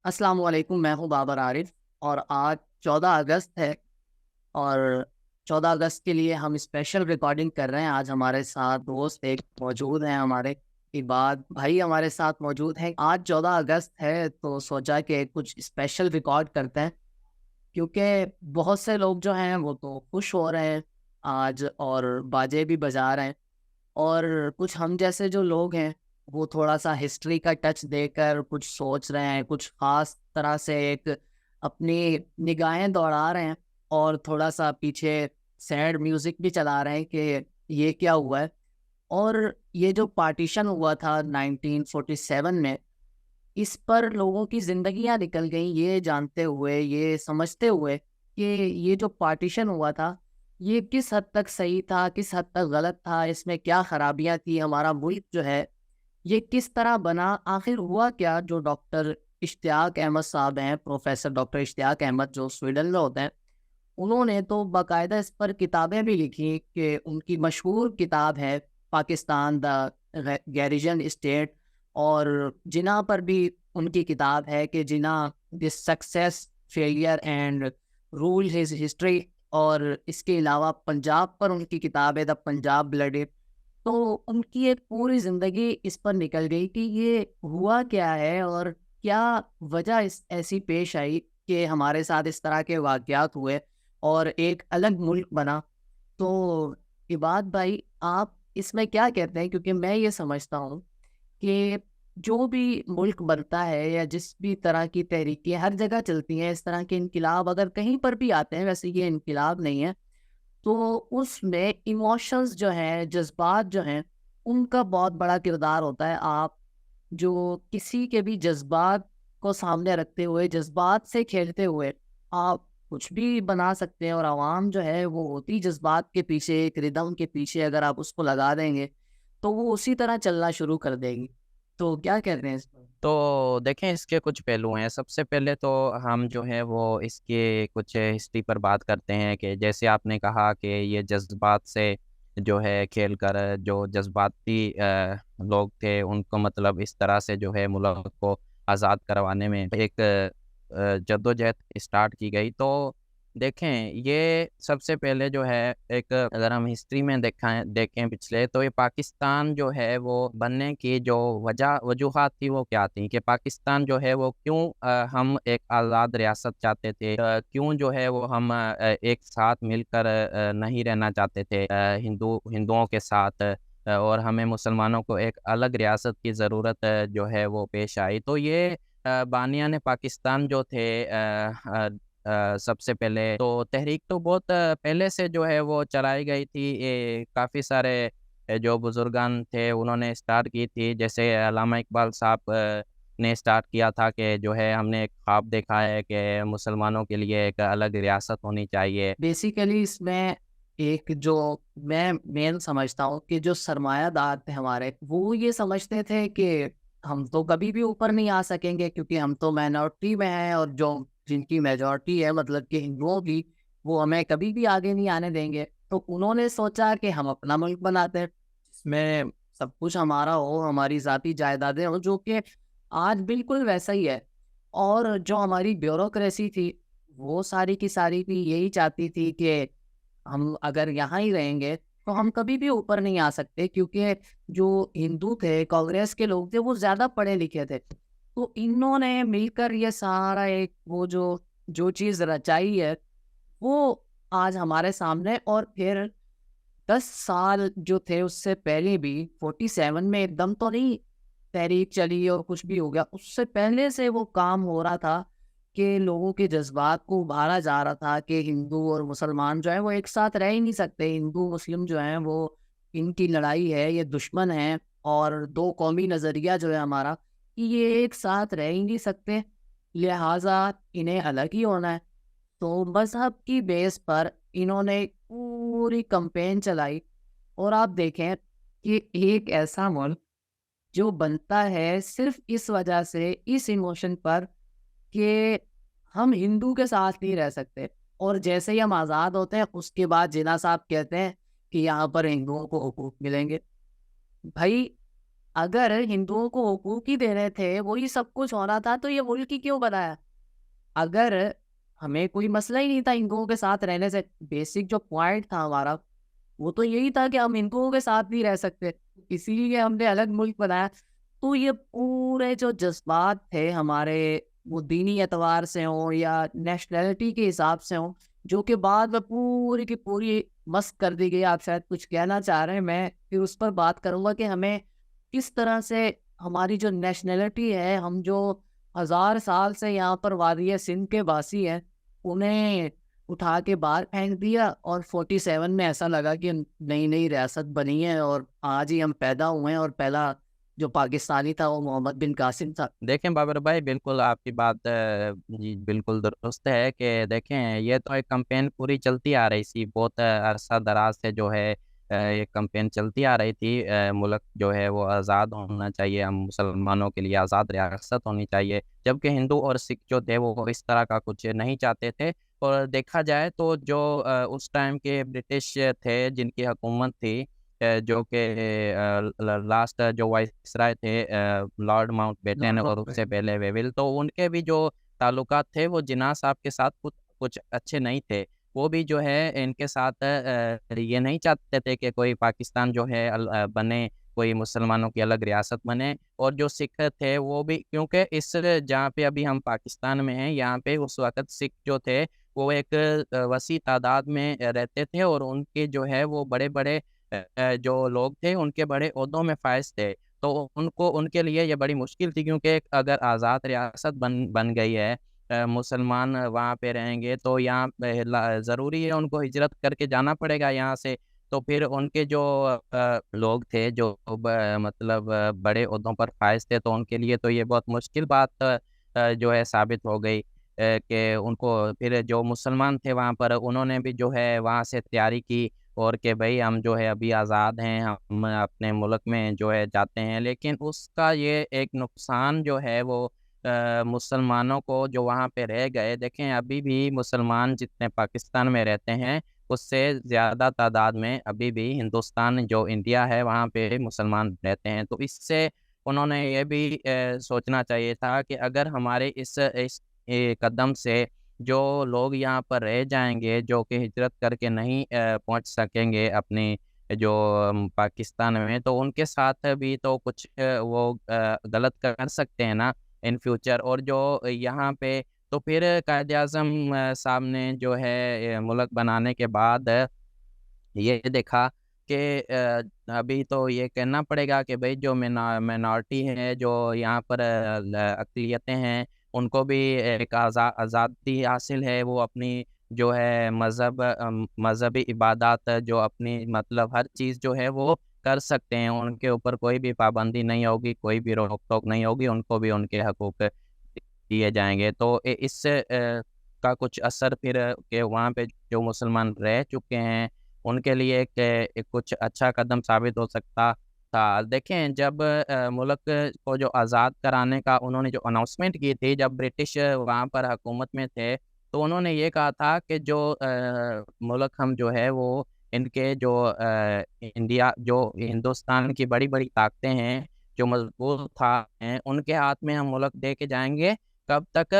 السلام علیکم، میں ہوں بابر عارف اور آج 14 اگست ہے اور 14 اگست کے لیے ہم اسپیشل ریکارڈنگ کر رہے ہیں۔ آج ہمارے ساتھ دوست ایک موجود ہیں، ہمارے عباد بھائی ہمارے ساتھ موجود ہیں۔ آج 14 اگست ہے تو سوچا کہ کچھ اسپیشل ریکارڈ کرتے ہیں، کیونکہ بہت سے لوگ جو ہیں وہ تو خوش ہو رہے ہیں آج اور باجے بھی بجا رہے ہیں، اور کچھ ہم جیسے جو لوگ ہیں وہ تھوڑا سا ہسٹری کا ٹچ دے کر کچھ سوچ رہے ہیں، کچھ خاص طرح سے ایک اپنی نگاہیں دوڑا رہے ہیں اور تھوڑا سا پیچھے سیڈ میوزک بھی چلا رہے ہیں کہ یہ کیا ہوا ہے۔ اور یہ جو پارٹیشن ہوا تھا 1947 میں، اس پر لوگوں کی زندگیاں نکل گئیں، یہ جانتے ہوئے، یہ سمجھتے ہوئے کہ یہ جو پارٹیشن ہوا تھا یہ کس حد تک صحیح تھا، کس حد تک غلط تھا، اس میں کیا خرابیاں تھیں، ہمارا ملک جو ہے یہ کس طرح بنا، آخر ہوا کیا۔ جو ڈاکٹر اشتیاق احمد صاحب ہیں، پروفیسر ڈاکٹر اشتیاق احمد جو سویڈن میں ہوتے ہیں، انہوں نے تو باقاعدہ اس پر کتابیں بھی لکھی کہ ان کی مشہور کتاب ہے پاکستان دا گیریجن اسٹیٹ، اور جناح پر بھی ان کی کتاب ہے کہ Jinnah this success failure and role his history, اور اس کے علاوہ پنجاب پر ان کی کتاب ہے دا پنجاب بلڈ۔ تو ان کی ایک پوری زندگی اس پر نکل گئی کہ یہ ہوا کیا ہے اور کیا وجہ ایسی پیش آئی کہ ہمارے ساتھ اس طرح کے واقعات ہوئے اور ایک الگ ملک بنا۔ تو عباد بھائی، آپ اس میں کیا کہتے ہیں؟ کیونکہ میں یہ سمجھتا ہوں کہ جو بھی ملک بنتا ہے یا جس بھی طرح کی تحریکیں ہر جگہ چلتی ہیں، اس طرح کے انقلاب اگر کہیں پر بھی آتے ہیں، ویسے یہ انقلاب نہیں ہے، تو اس میں ایموشنز جو ہیں، جذبات جو ہیں، ان کا بہت بڑا کردار ہوتا ہے۔ آپ جو کسی کے بھی جذبات کو سامنے رکھتے ہوئے، جذبات سے کھیلتے ہوئے آپ کچھ بھی بنا سکتے ہیں، اور عوام جو ہے وہ ہوتی جذبات کے پیچھے، ایک ردم کے پیچھے اگر آپ اس کو لگا دیں گے تو وہ اسی طرح چلنا شروع کر دے گی۔ تو کیا کہتے ہیں اس پر؟ تو دیکھیں، اس کے کچھ پہلو ہیں۔ سب سے پہلے تو ہم جو ہے وہ اس کے کچھ ہسٹری پر بات کرتے ہیں کہ جیسے آپ نے کہا کہ یہ جذبات سے جو ہے کھیل کر جو جذباتی لوگ تھے ان کو مطلب اس طرح سے جو ہے ملک کو آزاد کروانے میں ایک جدوجہد اسٹارٹ کی گئی۔ تو دیکھیں، یہ سب سے پہلے جو ہے ایک اگر ہم ہسٹری میں دیکھیں پچھلے، تو یہ پاکستان جو ہے وہ بننے کی جو وجوہات تھی وہ کیا تھی کہ پاکستان جو ہے وہ کیوں ہم ایک آزاد ریاست چاہتے تھے، کیوں جو ہے وہ ہم ایک ساتھ مل کر نہیں رہنا چاہتے تھے ہندوؤں کے ساتھ، اور ہمیں مسلمانوں کو ایک الگ ریاست کی ضرورت جو ہے وہ پیش آئی۔ تو یہ بانیان پاکستان جو تھے سب سے پہلے تو تحریک تو بہت پہلے سے جو ہے وہ چلائی گئی تھی۔ یہ کافی سارے جو بزرگان تھے انہوں نے اسٹارٹ کی تھی، جیسے علامہ اقبال صاحب نے اسٹارٹ کیا تھا کہ جو ہے ہم نے ایک خواب دیکھا ہے کہ مسلمانوں کے لیے ایک الگ ریاست ہونی چاہیے۔ بیسیکلی اس میں ایک جو میں مین سمجھتا ہوں کہ جو سرمایہ دار تھے ہمارے، وہ یہ سمجھتے تھے کہ ہم تو کبھی بھی اوپر نہیں آ سکیں گے، کیونکہ ہم تو مائنورٹی میں ہیں، اور جو جن کی میجورٹی ہے مطلب کہ ہندوؤں کی، وہ ہمیں کبھی بھی آگے نہیں آنے دیں گے۔ تو انہوں نے سوچا کہ ہم اپنا ملک بناتے ہیں جس میں سب کچھ ہمارا ہو، ہماری ذاتی جائیدادیں ہوں، جو کہ آج بالکل ویسا ہی ہے۔ اور جو ہماری بیوروکریسی تھی وہ ساری کی ساری بھی یہی چاہتی تھی کہ ہم اگر یہاں ہی رہیں گے تو ہم کبھی بھی اوپر نہیں آ سکتے، کیونکہ جو ہندو تھے، کانگریس کے لوگ تھے، وہ زیادہ پڑھے لکھے تھے۔ تو انہوں نے مل کر یہ سارا ایک وہ جو چیز رچائی ہے وہ آج ہمارے سامنے۔ اور پھر 10 سال جو تھے اس سے پہلے بھی 47 میں ایک دم تو نہیں تحریک چلی اور کچھ بھی ہو گیا، اس سے پہلے سے وہ کام ہو رہا تھا کہ لوگوں کے جذبات کو ابھارا جا رہا تھا کہ ہندو اور مسلمان جو ہیں وہ ایک ساتھ رہ ہی نہیں سکتے، ہندو مسلم جو ہیں وہ ان کی لڑائی ہے، یہ دشمن ہیں، اور دو قومی نظریہ جو ہے ہمارا، یہ ایک ساتھ رہ ہی نہیں سکتے، لہٰذا انہیں الگ ہی ہونا ہے۔ تو مذہب کی بیس پر انہوں نے پوری کمپین چلائی، اور آپ دیکھیں کہ ایک ایسا ملک جو بنتا ہے صرف اس وجہ سے، اس ایموشن پر کہ ہم ہندو کے ساتھ نہیں رہ سکتے، اور جیسے ہی ہم آزاد ہوتے ہیں اس کے بعد جناح صاحب کہتے ہیں کہ یہاں پر ہندوؤں کو حقوق ملیں گے۔ بھائی، اگر ہندوؤں کو حقوق ہی دینے تھے, وہی سب کچھ ہونا تھا, تو یہ ملک ہی کیوں بنایا؟ اگر ہمیں کوئی مسئلہ ہی نہیں تھا ہندوؤں کے ساتھ رہنے سے, بیسک جو پوائنٹ تھا ہمارا وہ تو یہی تھا کہ ہم ہندوؤں کے ساتھ نہیں رہ سکتے, اسی لیے ہم نے الگ ملک بنایا. تو یہ پورے جو جذبات تھے ہمارے, وہ دینی اعتبار سے ہوں یا نیشنلٹی کے حساب سے ہوں, جو کہ بعد میں پوری کی پوری مسخ کر دی گئی. آپ شاید کچھ کہنا چاہ رہے ہیں, میں پھر اس پر بات کروں گا کہ ہمیں کس طرح سے ہماری جو نیشنلٹی ہے, ہم جو 1000 سال سے یہاں پر وادی سندھ کے باسی ہیں, انہیں اٹھا کے باہر پھینک دیا, اور 47 میں ایسا لگا کہ نئی نئی ریاست بنی ہے, اور آج ہی ہم پیدا ہوئے ہیں, اور پہلا جو پاکستانی تھا وہ محمد بن قاسم تھا. دیکھیں بابر بھائی, بالکل آپ کی بات جی بالکل درست ہے کہ دیکھیں یہ تو ایک کمپین پوری چلتی آ رہی تھی, بہت عرصہ دراز سے جو ہے یہ کمپین چلتی آ رہی تھی. ملک جو ہے وہ آزاد ہونا چاہیے, ہم مسلمانوں کے لیے آزاد ریاست ہونی چاہیے, جبکہ ہندو اور سکھ جو تھے وہ اس طرح کا کچھ نہیں چاہتے تھے. اور دیکھا جائے تو جو اس ٹائم کے برٹش تھے جن کی حکومت تھی, جو کہ لاسٹ جو وائسرائے تھے لارڈ ماؤنٹ بیٹن, اور اس سے پہلے ویول, تو ان کے بھی جو تعلقات تھے وہ جناح صاحب کے ساتھ کچھ اچھے نہیں تھے. وہ بھی جو ہے ان کے ساتھ یہ نہیں چاہتے تھے کہ کوئی پاکستان جو ہے بنے, کوئی مسلمانوں کی الگ ریاست بنے. اور جو سکھ تھے وہ بھی, کیونکہ اس جہاں پہ ابھی ہم پاکستان میں ہیں, یہاں پہ اس وقت سکھ جو تھے وہ ایک وسیع تعداد میں رہتے تھے, اور ان کے جو ہے وہ بڑے بڑے جو لوگ تھے ان کے بڑے عہدوں میں فائز تھے. تو ان کے لیے یہ بڑی مشکل تھی, کیونکہ اگر آزاد ریاست بن گئی ہے, مسلمان وہاں پہ رہیں گے, تو یہاں ضروری ہے ان کو ہجرت کر کے جانا پڑے گا یہاں سے. تو پھر ان کے جو لوگ تھے جو مطلب بڑے عہدوں پر فائز تھے, تو ان کے لیے تو یہ بہت مشکل بات جو ہے ثابت ہو گئی کہ ان کو پھر جو مسلمان تھے وہاں پر, انہوں نے بھی جو ہے وہاں سے تیاری کی, اور کہ بھئی ہم جو ہے ابھی آزاد ہیں, ہم اپنے ملک میں جو ہے جاتے ہیں. لیکن اس کا یہ ایک نقصان جو ہے وہ مسلمانوں کو جو وہاں پہ رہ گئے, دیکھیں ابھی بھی مسلمان جتنے پاکستان میں رہتے ہیں اس سے زیادہ تعداد میں ابھی بھی ہندوستان جو انڈیا ہے وہاں پہ مسلمان رہتے ہیں. تو اس سے انہوں نے یہ بھی سوچنا چاہیے تھا کہ اگر ہمارے اس قدم سے جو لوگ یہاں پر رہ جائیں گے, جو کہ ہجرت کر کے نہیں پہنچ سکیں گے اپنی جو پاکستان میں, تو ان کے ساتھ بھی تو کچھ وہ غلط کر سکتے ہیں نا ان فیوچر. اور جو یہاں پہ تو پھر قائد اعظم صاحب نے جو ہے ملک بنانے کے بعد یہ دیکھا کہ ابھی تو یہ کہنا پڑے گا کہ بھئی جو مینارٹی ہے, جو یہاں پر اقلیتیں ہیں, ان کو بھی ایک آزادی حاصل ہے. وہ اپنی جو ہے مذہبی عبادات, جو اپنی مطلب ہر چیز جو ہے وہ کر سکتے ہیں, ان کے اوپر کوئی بھی پابندی نہیں ہوگی, کوئی بھی روک ٹوک نہیں ہوگی, ان کو بھی ان کے حقوق دیے جائیں گے. تو اس کا کچھ اثر پھر کہ وہاں پہ جو مسلمان رہ چکے ہیں ان کے لیے کچھ اچھا قدم ثابت ہو سکتا تھا. دیکھیں جب ملک کو جو آزاد کرانے کا انہوں نے جو اناؤنسمنٹ کی تھی, جب برٹش وہاں پر حکومت میں تھے, تو انہوں نے یہ کہا تھا کہ جو ملک ہم جو ہے وہ ان کے جو انڈیا جو ہندوستان کی بڑی بڑی طاقتیں ہیں جو مضبوط ہیں, ان کے ہاتھ میں ہم ملک دے کے جائیں گے. کب تک؟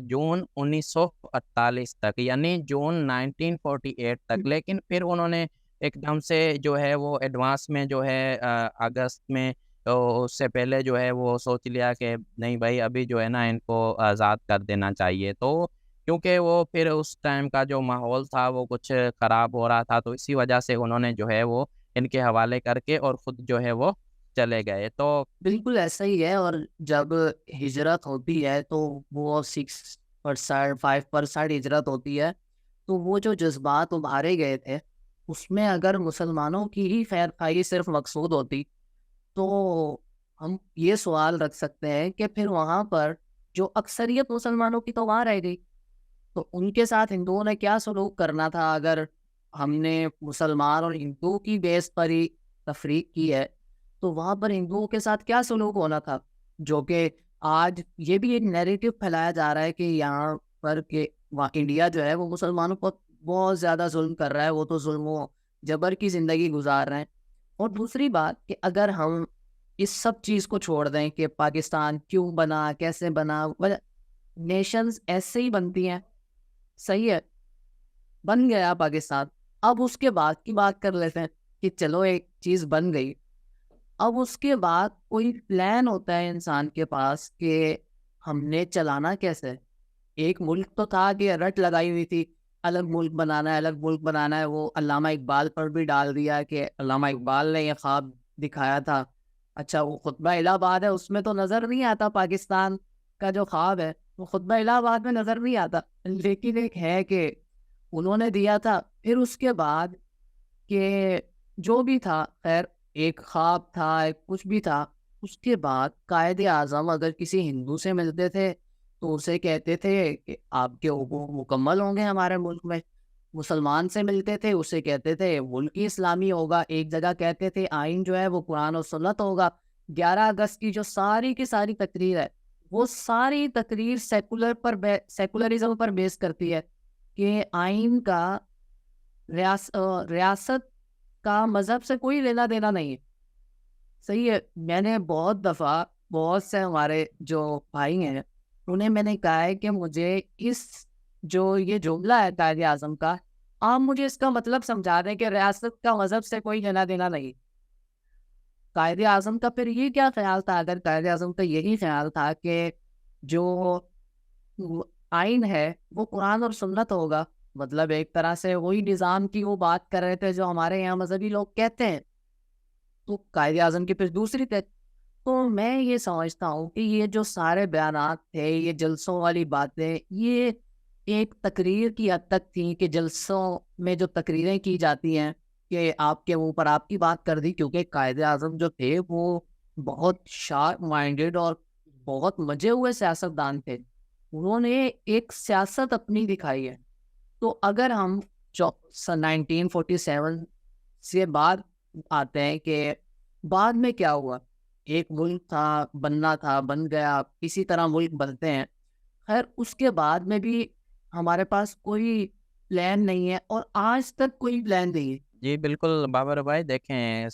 جون 1948 تک, یعنی جون 1948 تک. لیکن پھر انہوں نے ایک دم سے جو ہے وہ ایڈوانس میں جو ہے اگست میں, اس سے پہلے جو ہے وہ سوچ لیا کہ نہیں بھائی ابھی جو ہے نا ان کو آزاد کر دینا چاہیے. تو کیونکہ وہ پھر اس ٹائم کا جو ماحول تھا وہ کچھ خراب ہو رہا تھا, تو اسی وجہ سے انہوں نے جو ہے وہ ان کے حوالے کر کے اور خود جو ہے وہ چلے گئے. تو بالکل ایسا ہی ہے. اور جب ہجرت ہوتی ہے تو وہ 6% 5% ہجرت ہوتی ہے, تو وہ جو جذبات ابھارے گئے تھے اس میں اگر مسلمانوں کی ہی خیر خواہی صرف مقصود ہوتی, تو ہم یہ سوال رکھ سکتے ہیں کہ پھر وہاں پر جو اکثریت مسلمانوں کی تو وہاں رہ گئی, تو ان کے ساتھ ہندوؤں نے کیا سلوک کرنا تھا؟ اگر ہم نے مسلمان اور ہندو کی بیس پر ہی تفریق کی ہے, تو وہاں پر ہندوؤں کے ساتھ کیا سلوک ہونا تھا؟ جو کہ آج یہ بھی ایک نیریٹو پھیلایا جا رہا ہے کہ یہاں پر کہ انڈیا جو ہے وہ مسلمانوں پر بہت زیادہ ظلم کر رہا ہے, وہ تو ظلم و جبر کی زندگی گزار رہے ہیں. اور دوسری بات کہ اگر ہم اس سب چیز کو چھوڑ دیں کہ پاکستان کیوں بنا, کیسے بنا. نیشنز ایسے ہی بنتی ہیں, صحیح ہے, بن گیا پاکستان. اب اس کے بعد کی بات کر لیتے ہیں کہ چلو ایک چیز بن گئی, اب اس کے بعد کوئی پلان ہوتا ہے انسان کے پاس کہ ہم نے چلانا کیسے. ایک ملک تو تھا کہ رٹ لگائی ہوئی تھی, الگ ملک بنانا ہے, الگ ملک بنانا ہے. وہ علامہ اقبال پر بھی ڈال دیا کہ علامہ اقبال نے یہ خواب دکھایا تھا. اچھا, وہ خطبہ الہ آباد ہے, اس میں تو نظر نہیں آتا پاکستان کا جو خواب ہے, وہ خطبہ الہ آباد میں نظر نہیں آتا, لیکن ایک ہے کہ انہوں نے دیا تھا. پھر اس کے بعد کہ جو بھی تھا, خیر ایک خواب تھا, ایک کچھ بھی تھا. اس کے بعد قائد اعظم اگر کسی ہندو سے ملتے تھے تو اسے کہتے تھے کہ آپ کے حقوق مکمل ہوں گے ہمارے ملک میں. مسلمان سے ملتے تھے, اسے کہتے تھے ملک ہی اسلامی ہوگا. ایک جگہ کہتے تھے آئین جو ہے وہ قرآن و سنت ہوگا. 11 اگست کی جو ساری کی ساری تقریر ہے, وہ ساری تقریر سیکولرزم پر بیس کرتی ہے کہ آئین کا ریاست کا مذہب سے کوئی لینا دینا نہیں ہے. صحیح ہے. میں نے بہت دفعہ بہت سے ہمارے جو بھائی ہیں انہیں میں نے کہا ہے کہ مجھے اس جو یہ جملہ ہے قائد اعظم کا, آپ مجھے اس کا مطلب سمجھا دیں کہ ریاست کا مذہب سے کوئی لینا دینا نہیں. قائد اعظم کا پھر یہ کیا خیال تھا؟ اگر قائد اعظم کا یہی خیال تھا کہ جو آئین ہے وہ قرآن اور سنت ہوگا, مطلب ایک طرح سے وہی نظام کی وہ بات کر رہے تھے جو ہمارے یہاں مذہبی لوگ کہتے ہیں, تو قائد اعظم کی پھر دوسری تھے. تو میں یہ سمجھتا ہوں کہ یہ جو سارے بیانات تھے, یہ جلسوں والی باتیں, یہ ایک تقریر کی حد تک تھی کہ جلسوں میں جو تقریریں کی جاتی ہیں کہ آپ کے منہ پر آپ کی بات کر دی, کیونکہ قائد اعظم جو تھے وہ بہت شارپ مائنڈیڈ اور بہت مجے ہوئے سیاستدان تھے. انہوں نے ایک سیاست اپنی دکھائی ہے. تو اگر ہم 1947 سے بعد آتے ہیں کہ بعد میں کیا ہوا, ایک ملک تھا, بننا تھا, بن گیا, اسی طرح ملک بنتے ہیں. خیر اس کے بعد میں بھی ہمارے پاس کوئی پلان نہیں ہے, اور آج تک کوئی پلان نہیں ہے. جی بالکل بابر بھائی, دیکھیں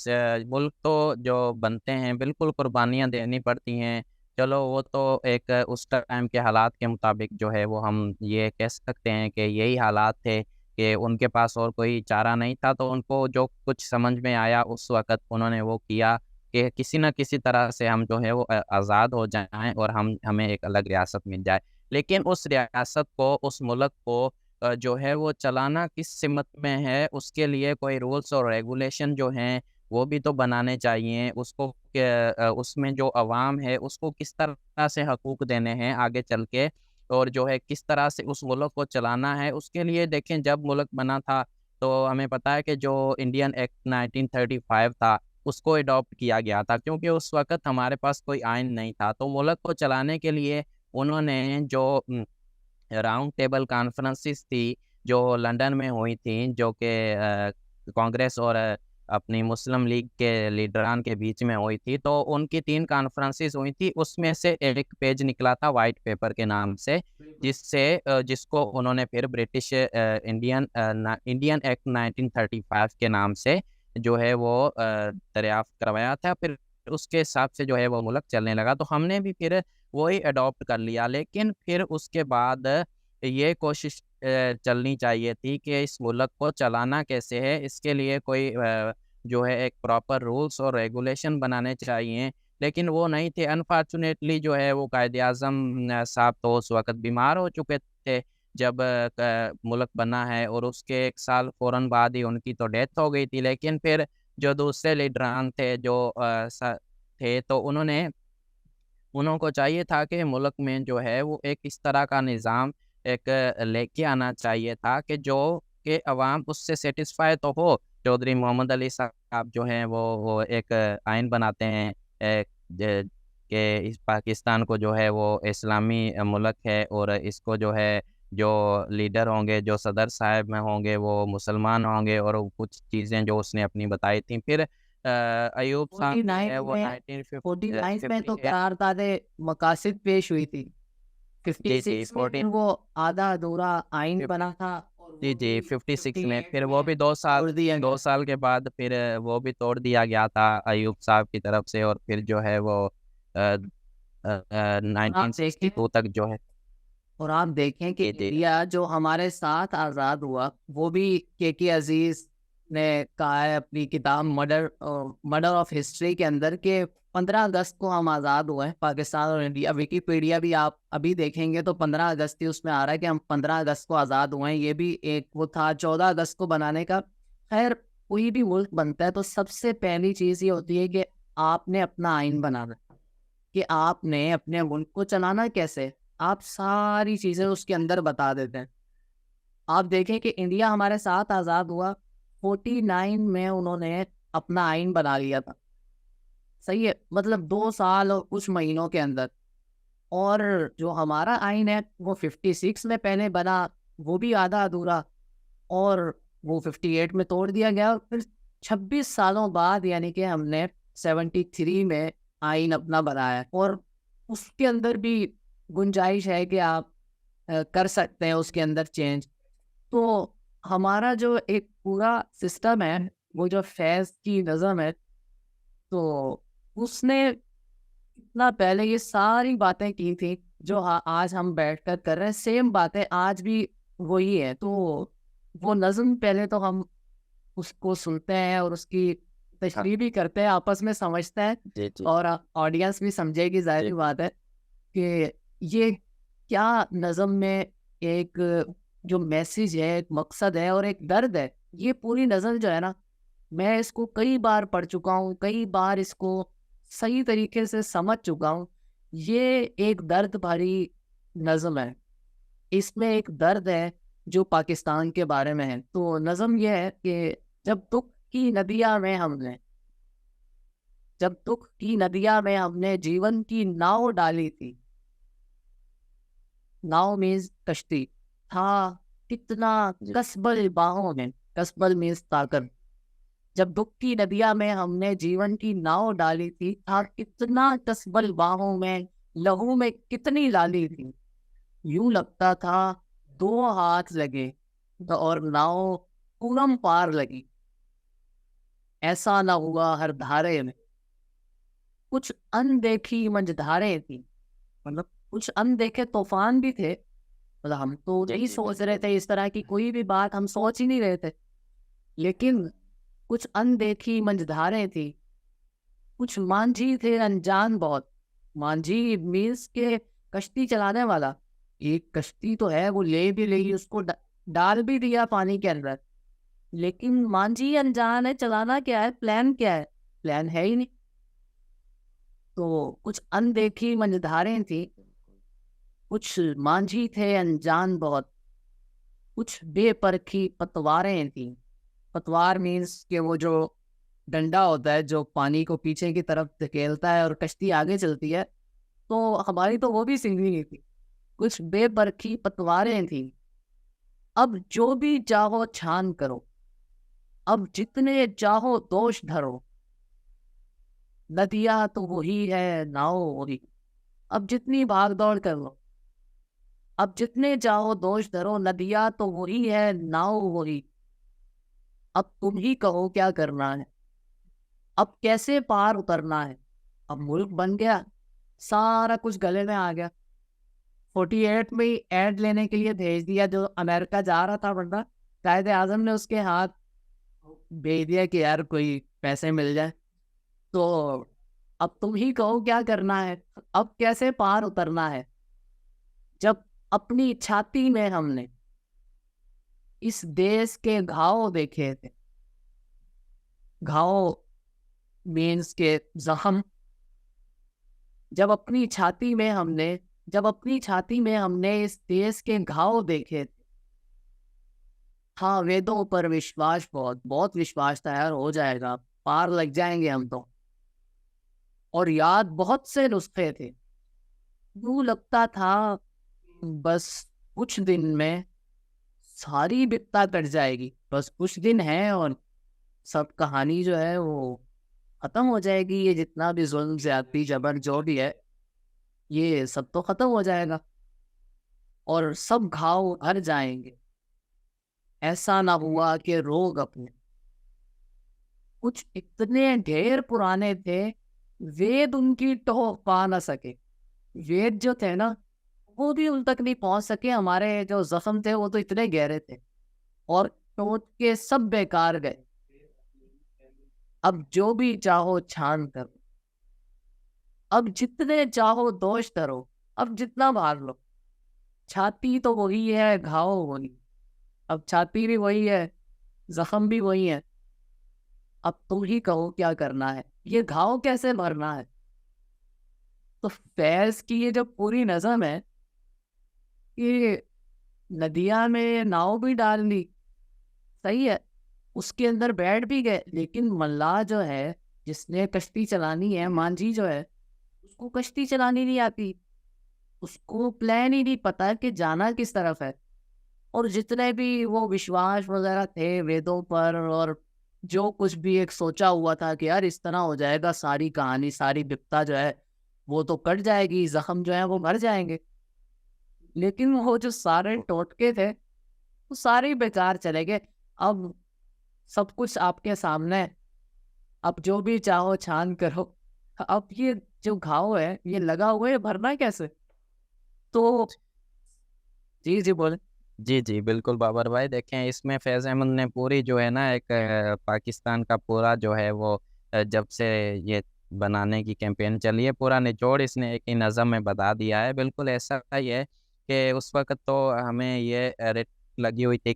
ملک تو جو بنتے ہیں بالکل قربانیاں دینی پڑتی ہیں. چلو وہ تو ایک اس ٹائم کے حالات کے مطابق جو ہے وہ ہم یہ کہہ سکتے ہیں کہ یہی حالات تھے کہ ان کے پاس اور کوئی چارہ نہیں تھا, تو ان کو جو کچھ سمجھ میں آیا اس وقت انہوں نے وہ کیا کہ کسی نہ کسی طرح سے ہم جو ہے وہ آزاد ہو جائیں اور ہمیں ایک الگ ریاست مل جائے. لیکن اس ریاست کو, اس ملک کو جو ہے وہ چلانا کس سمت میں ہے, اس کے لیے کوئی رولس اور ریگولیشن جو ہیں وہ بھی تو بنانے چاہیے. اس کو اس میں جو عوام ہے اس کو کس طرح سے حقوق دینے ہیں آگے چل کے, اور جو ہے کس طرح سے اس ملک کو چلانا ہے. اس کے لیے دیکھیں جب ملک بنا تھا تو ہمیں پتہ ہے کہ جو انڈین ایکٹ 1935 تھا اس کو اڈاپٹ کیا گیا تھا, کیونکہ اس وقت ہمارے پاس کوئی آئین نہیں تھا. تو ملک کو چلانے کے لیے انہوں نے جو راؤنڈ ٹیبل کانفرنسز تھی جو لنڈن میں ہوئی تھیں, جو کہ کانگریس اور اپنی مسلم لیگ کے لیڈران کے بیچ میں ہوئی تھی, تو ان کی 3 کانفرنسز ہوئی تھی. اس میں سے ایک پیج نکلا تھا وائٹ پیپر کے نام سے, جس کو انہوں نے پھر برٹش انڈین ایکٹ 1935 کے نام سے جو ہے وہ دریافت کروایا تھا. پھر اس کے حساب سے جو ہے وہ ملک چلنے لگا, تو ہم نے بھی پھر وہی اڈاپٹ کر لیا. لیکن پھر اس کے بعد یہ کوشش چلنی چاہیے تھی کہ اس ملک کو چلانا کیسے ہے, اس کے لیے کوئی جو ہے ایک پراپر رولس اور ریگولیشن بنانے چاہیے, لیکن وہ نہیں تھے. انفارچونیٹلی جو ہے وہ قائد اعظم صاحب تو اس وقت بیمار ہو چکے تھے جب ملک بنا ہے, اور اس کے 1 سال فوراً بعد ہی ان کی تو ڈیتھ ہو گئی تھی. لیکن پھر جو دوسرے لیڈران تھے جو تھے, تو انہوں کو چاہیے تھا کہ ملک میں جو ہے وہ ایک اس طرح کا نظام ایک لے کے آنا چاہیے تھا کہ جو کہ عوام اس سے سیٹسفائی تو ہو. چودھری محمد علی صاحب جو ہیں وہ ایک آئین بناتے ہیں کہ اس پاکستان کو جو ہے وہ اسلامی ملک ہے, اور اس کو جو ہے جو لیڈر ہوں گے, جو صدر صاحب میں ہوں گے وہ مسلمان ہوں گے, اور کچھ چیزیں جو اس نے اپنی بتائی تھیں. پھر ایوب صاحب جو ہے وہ 49 میں تو قرارداد مقاصد پیش ہوئی تھی. 56 میں وہ آدھا ادھورا آئین بنا تھا, جی جی 56 میں پھر وہ بھی 2 سال توڑ دیا گیا۔ 2 سال کے بعد پھر وہ بھی توڑ دیا گیا تھا ایوب صاحب کی طرف سے، اور پھر جو ہے وہ اور آپ دیکھیں 1962 تک جو ہے اور آپ دیکھیں کہ جی جی انڈیا جو ہمارے ساتھ آزاد ہوا، وہ بھی کے عزیز نے کہا ہے اپنی کتاب مڈر آف ہسٹری کے اندر کہ 15 اگست کو ہم آزاد ہوئے ہیں، پاکستان اور انڈیا۔ ویکیپیڈیا بھی آپ ابھی دیکھیں گے تو 15 اگست ہی اس میں آ رہا ہے کہ ہم 15 اگست کو آزاد ہوئے ہیں۔ یہ بھی ایک وہ تھا 14 اگست کو بنانے کا۔ خیر، کوئی بھی ملک بنتا ہے تو سب سے پہلی چیز یہ ہوتی ہے کہ آپ نے اپنا آئین بنانا، کہ آپ نے اپنے ملک کو چلانا کیسے، آپ ساری چیزیں اس کے اندر بتا دیتے ہیں۔ آپ دیکھیں کہ انڈیا ہمارے ساتھ آزاد ہوا 49 میں انہوں نے اپنا آئین بنا لیا تھا، صحیح ہے، مطلب 2 سال اور کچھ مہینوں کے اندر۔ اور جو ہمارا آئین ہے وہ 56 میں پہلے بنا، وہ بھی آدھا ادھورا، اور وہ 58 میں توڑ دیا گیا، اور پھر 26 سالوں بعد یعنی کہ ہم نے 73 میں آئین اپنا بنایا، اور اس کے اندر بھی گنجائش ہے کہ آپ کر سکتے ہیں اس کے اندر چینج۔ تو ہمارا جو ایک پورا سسٹم ہے، وہ جو فیض کی نظم ہے، تو اس نے اتنا پہلے یہ ساری باتیں کی تھی جو آج ہم بیٹھ کر کر رہے ہیں، سیم باتیں آج بھی وہی ہے۔ تو وہ نظم پہلے تو ہم اس کو سنتے ہیں اور اس کی تشریح بھی کرتے ہیں، آپس میں سمجھتے ہیں، جی جی اور آڈینس بھی سمجھے گی، ظاہر سی بات ہے کہ یہ کیا نظم میں ایک جو میسیج ہے، ایک مقصد ہے اور ایک درد ہے۔ یہ پوری نظم جو ہے نا، میں اس کو کئی بار پڑھ چکا ہوں، کئی بار اس کو صحیح طریقے سے سمجھ چکا ہوں۔ یہ ایک درد بھری نظم ہے، اس میں ایک درد ہے جو پاکستان کے بارے میں ہے۔ تو نظم یہ ہے کہ جب دکھ کی ندیاں میں ہم نے جیون کی ناؤ ڈالی تھی، ناؤ مینز کشتی، تھا کتنا کسبل باہوں میں، کسبل مینز طاقت، جب دکھ کی ندیاں میں ہم نے جیون کی ناؤ ڈالی تھی، تھا کتنا کسبل باہوں میں، لہو میں کتنی لالی تھی، یوں لگتا تھا 2 ہاتھ لگے اور ناؤ پورم پار لگی، ایسا نہ ہوا ہر دھارے میں، کچھ اندیکھی منجدھاریں تھی، مطلب کچھ اندیکھے طوفان بھی تھے، مطلب ہم تو نہیں سوچ رہے تھے اس طرح کی کوئی بھی بات، ہم سوچ ہی نہیں رہے تھے، لیکن کچھ اندیکھی منجدھاریں تھی، کچھ مانجھی تھے انجان بہت۔ مانجھی مینس کے کشتی چلانے والا، ایک کشتی تو ہے وہ لے بھی لئی، اس کو ڈال بھی دیا پانی کے اندر، لیکن مانجھی انجان ہے، چلانا کیا ہے، پلان کیا ہے، پلان ہے ہی نہیں۔ تو کچھ اندیکھی منجدھاریں تھی، کچھ مانجھی تھے انجان بہت، کچھ بے پرکھی پتواریں تھیں۔ پتوار مینس کہ وہ جو ڈنڈا ہوتا ہے جو پانی کو پیچھے کی طرف دھکیلتا ہے اور کشتی آگے چلتی ہے، تو ہماری تو وہ بھی سنگھی نہیں تھی، کچھ بے پرکھی پتواریں تھیں۔ اب جو بھی چاہو چھان کرو، اب جتنے چاہو دوش دھرو، ندیاں تو وہی ہے ناؤ وہی، اب جتنی بھاگ دوڑ کر لو، اب جتنے چاہو دوش دھرو، ندیاں تو وہی ہے ناؤ وہی، اب تم ہی کہو کیا کرنا ہے، اب کیسے پار اترنا ہے۔ اب ملک بن گیا، سارا کچھ گلے میں آ گیا، 48 میں ایڈ لینے کے لیے بھیج دیا، جو امریکہ جا رہا تھا بندہ، قائد اعظم نے اس کے ہاتھ بھیج دیا کہ یار کوئی پیسے مل جائے، تو اب تم ہی کہو کیا کرنا ہے، اب کیسے پار اترنا ہے۔ جب اپنی چھاتی میں ہم نے اس دیش کے گھاؤ دیکھے تھے، گھاؤ مینس کے زخم، جب اپنی چھاتی میں ہم نے اس دیش کے گھاؤ دیکھے تھے، ہاں ویدوں پر وشواس، بہت وشواس تھا یار، ہو جائے گا، پار لگ جائیں گے ہم تو، اور یاد بہت سے نسخے تھے، یوں لگتا تھا بس کچھ دن میں ساری بپتا کٹ جائے گی، بس کچھ دن ہے اور سب کہانی جو ہے وہ ختم ہو جائے گی، یہ جتنا بھی ظلم زیادتی جبر جو بھی ہے یہ سب تو ختم ہو جائے گا اور سب گھاؤ بھر جائیں گے۔ ایسا نہ ہوا کہ روگ اپنے. کچھ اتنے ڈھیر پرانے تھے وید ان کی ٹوہ پا نہ سکے. وید جو تھے نا وہ بھی ان تک نہیں پہنچ سکے. ہمارے جو زخم تھے وہ تو اتنے گہرے تھے اور ٹوٹ کے سب بیکار گئے. اب جو بھی چاہو چھان کرو, اب جتنے چاہو دوش کرو, اب جتنا مار لو. چھاتی تو وہی ہے, گھاؤ وہی. اب چھاتی بھی وہی ہے, زخم بھی وہی ہے. اب تم ہی کہو کیا کرنا ہے, یہ گھاؤ کیسے بھرنا ہے. تو فیض کی یہ جو پوری نظم ہے, یہ ندیاں میں ناؤ بھی ڈال لی, صحیح ہے, اس کے اندر بیٹھ بھی گئے, لیکن ملا جو ہے جس نے کشتی چلانی ہے, مانجھی جو ہے, اس کو کشتی چلانی نہیں آتی. اس کو پلان ہی نہیں پتا کہ جانا کس طرف ہے. اور جتنے بھی وہ وشواس وغیرہ تھے ویدوں پر, اور جو کچھ بھی ایک سوچا ہوا تھا کہ یار اس طرح ہو جائے گا, ساری کہانی, ساری بپتا جو ہے وہ تو کٹ جائے گی, زخم جو ہے وہ بھر جائیں گے. لیکن وہ جو سارے ٹوٹکے تھے وہ سارے بیکار چلے گئے. اب سب کچھ آپ کے سامنے ہے, اب جو بھی چاہو چھان کرو. اب یہ جو گھاؤ ہے یہ لگا ہوا ہے, بھرنا کیسے؟ تو جی جی بولیں. جی جی بالکل بابر بھائی. دیکھیں اس میں فیض احمد نے پوری جو ہے نا ایک پاکستان کا پورا جو ہے وہ جب سے یہ بنانے کی کیمپین چلی ہے, پورا نچوڑ اس نے ایک ہی نظم میں بتا دیا ہے. بالکل ایسا ہی ہے کہ اس وقت تو ہمیں یہ ریٹ لگی ہوئی تھی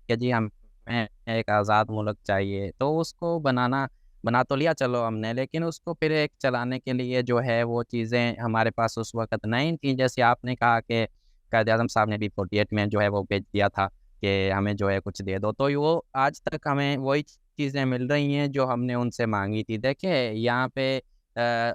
کہ جی ہمیں ایک آزاد ملک چاہیے, تو اس کو بنا تو لیا چلو ہم نے, لیکن اس کو پھر ایک چلانے کے لیے جو ہے وہ چیزیں ہمارے پاس اس وقت نہیں تھیں. جیسے آپ نے کہا کہ قائد اعظم صاحب نے بھی 48 میں جو ہے وہ بھیج دیا تھا کہ ہمیں جو ہے کچھ دے دو, تو وہ آج تک ہمیں وہی چیزیں مل رہی ہیں جو ہم نے ان سے مانگی تھی. دیکھیں یہاں پہ